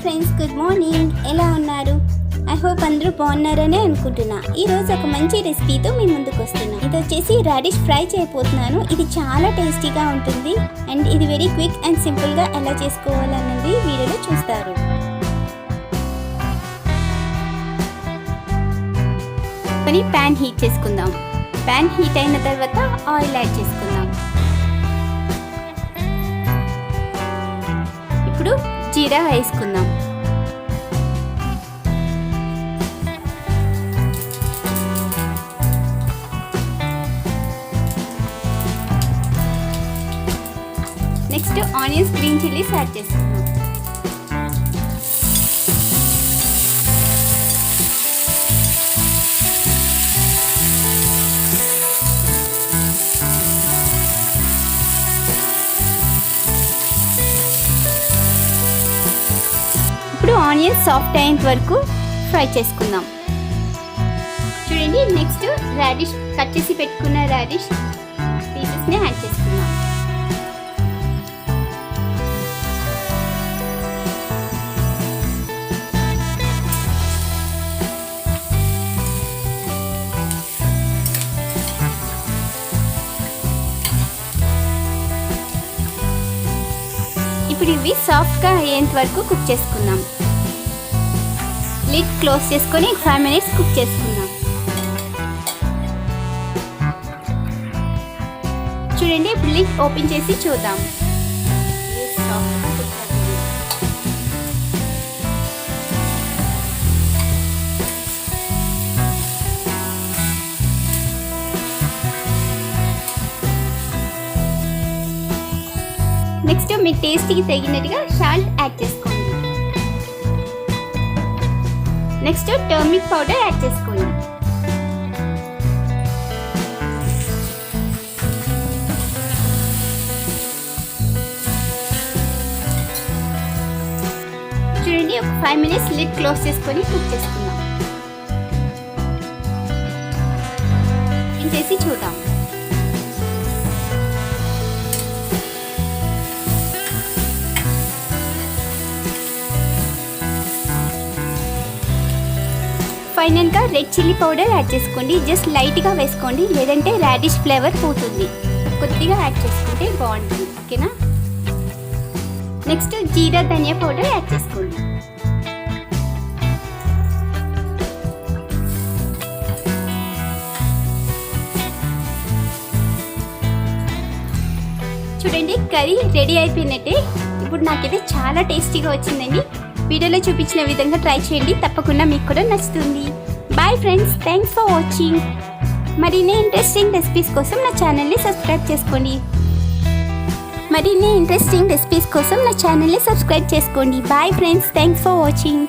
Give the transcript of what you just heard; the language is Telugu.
Friends, good morning. ఎలా ఉన్నారు? ఐ హోప్ అందరూ బాగున్నారనే అనుకుంటున్నా. ఈరోజు ఒక మంచి రెసిపీతో మీ ముందుకు వస్తున్నా. ఇది వచ్చేసి రాడిష్ ఫ్రై చేయబోతున్నాను. ఇది చాలా టేస్టీగా ఉంటుంది అండ్ ఇది వెరీ క్విక్ అండ్ సింపుల్గా ఎలా చేసుకోవాలన్నది వీడియోలో చూస్తారు. ప్యాన్ హీట్ చేసుకుందాం. ప్యాన్ హీట్ అయిన తర్వాత ఆయిల్ యాడ్ చేసుకుందాం. ఇప్పుడు జీరా వేసుకుందాం. Next onions, green chillies add చేసుకుందాం. ఇప్పుడు ఆనియన్స్ సాఫ్ట్ అయ్యేంత వరకు ఫ్రై చేసుకుందాం. చూడండి, నెక్స్ట్ రాడిష్ కట్ చేసి పెట్టుకున్న రాడిష్ పీసెస్ని యాడ్ చేసుకుందాం. ఇప్పుడు ఇవి సాఫ్ట్గా అయ్యేంత వరకు కుక్ చేసుకుందాం. లిడ్ క్లోజ్ చేసుకొని 5 minutes కుక్ చేసుకుందాం. చూడండి, ఇప్పుడు లిడ్ ఓపెన్ చేసి చూద్దాం. నెక్స్ట్ మీకు టేస్ట్కి తగినట్టుగా సాల్ట్ యాడ్ చేసుకోండి. నెక్స్ట్ టర్మరిక్ పౌడర్ యాడ్ చేసుకోండి. చూడండి, ఒక 5 minutes లిడ్ క్లోజ్ చేసుకొని కుక్ చేసుకుందాం. చేసి చూద్దాం. ఫైనల్గా రెడ్ చిల్లీ పౌడర్ యాడ్ చేసుకోండి. జస్ట్ లైట్గా వేసుకోండి, లేదంటే రాడిష్ ఫ్లేవర్ పోతుంది. కొద్దిగా యాడ్ చేసుకుంటే బాగుంటుంది. ఓకేనా? నెక్స్ట్ జీరా ధనియా పౌడర్ యాడ్ చేసుకోండి. చూడండి, కర్రీ రెడీ అయిపోయినట్టే. ఇప్పుడు నాకైతే చాలా టేస్టీగా వచ్చిందండి. వీడియోలో చూపించిన విధంగా ట్రై చేయండి, తప్పకుండా మీకు కూడా నచ్చుతుంది. Bye friends, thanks for watching. మరిన్ని ఇంట్రెస్టింగ్ రెసిపీస్ కోసం నా ఛానల్ని సబ్స్క్రైబ్ చేసుకోండి. Bye friends, thanks for watching.